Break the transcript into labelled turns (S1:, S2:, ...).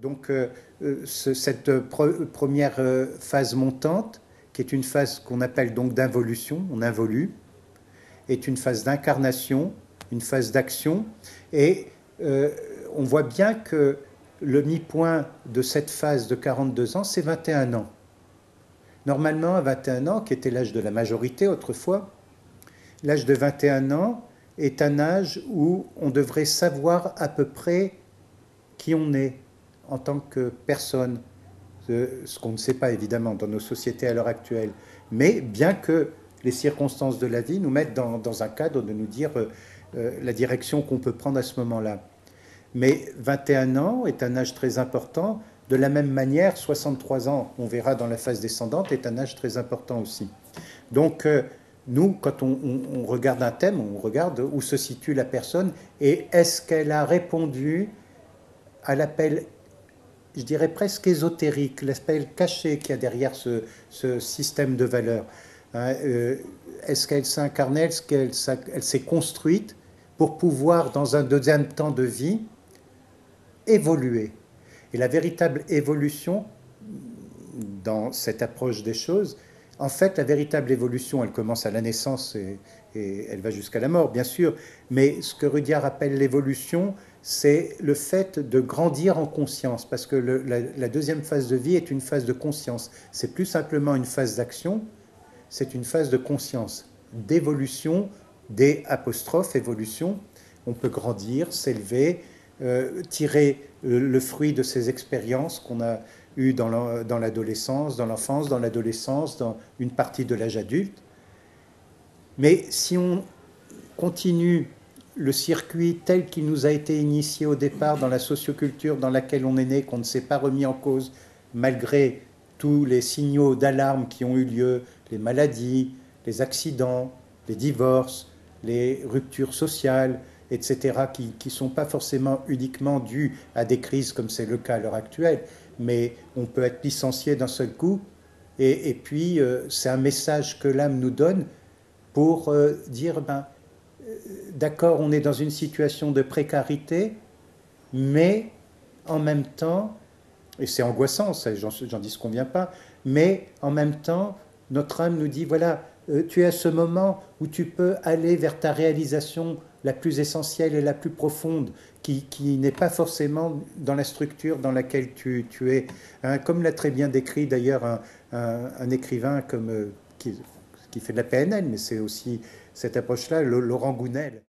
S1: Donc cette première phase montante, qui est une phase qu'on appelle donc d'involution, on involue, est une phase d'incarnation, une phase d'action, et on voit bien que le mi-point de cette phase de 42 ans, c'est 21 ans. Normalement, à 21 ans, qui était l'âge de la majorité autrefois, l'âge de 21 ans est un âge où on devrait savoir à peu près qui on est en tant que personne, ce qu'on ne sait pas évidemment dans nos sociétés à l'heure actuelle, mais bien que les circonstances de la vie nous mettent dans un cadre de nous dire la direction qu'on peut prendre à ce moment-là. Mais 21 ans est un âge très important. De la même manière, 63 ans, on verra dans la phase descendante, est un âge très important aussi. Donc, nous, quand on regarde un thème, on regarde où se situe la personne et est-ce qu'elle a répondu à l'appel, je dirais presque ésotérique, l'appel caché qu'il y a derrière ce système de valeurs. Hein, est-ce qu'elle s'est incarnée, est-ce qu'elle s'est construite pour pouvoir, dans un deuxième temps de vie, évoluer. Et la véritable évolution, dans cette approche des choses, en fait, la véritable évolution, elle commence à la naissance et elle va jusqu'à la mort, bien sûr. Mais ce que Rudyard appelle l'évolution, c'est le fait de grandir en conscience, parce que la deuxième phase de vie est une phase de conscience. C'est plus simplement une phase d'action, c'est une phase de conscience, d'évolution, des apostrophes, évolution. On peut grandir, s'élever, tirer le fruit de ces expériences qu'on a eues dans l'adolescence, dans l'enfance, dans l'adolescence, dans une partie de l'âge adulte. Mais si on continue le circuit tel qu'il nous a été initié au départ dans la socioculture dans laquelle on est né, qu'on ne s'est pas remis en cause, malgré tous les signaux d'alarme qui ont eu lieu, les maladies, les accidents, les divorces, les ruptures sociales, etc., qui ne sont pas forcément uniquement dues à des crises comme c'est le cas à l'heure actuelle, mais on peut être licencié d'un seul coup, et puis c'est un message que l'âme nous donne pour dire, ben, d'accord, on est dans une situation de précarité, mais en même temps, et c'est angoissant, j'en dis ce qu'on vient pas, mais en même temps, notre âme nous dit, voilà, tu es à ce moment où tu peux aller vers ta réalisation la plus essentielle et la plus profonde, qui n'est pas forcément dans la structure dans laquelle tu es. Hein, comme l'a très bien décrit d'ailleurs un écrivain qui fait de la PNL, mais c'est aussi cette approche-là, Laurent Gounel.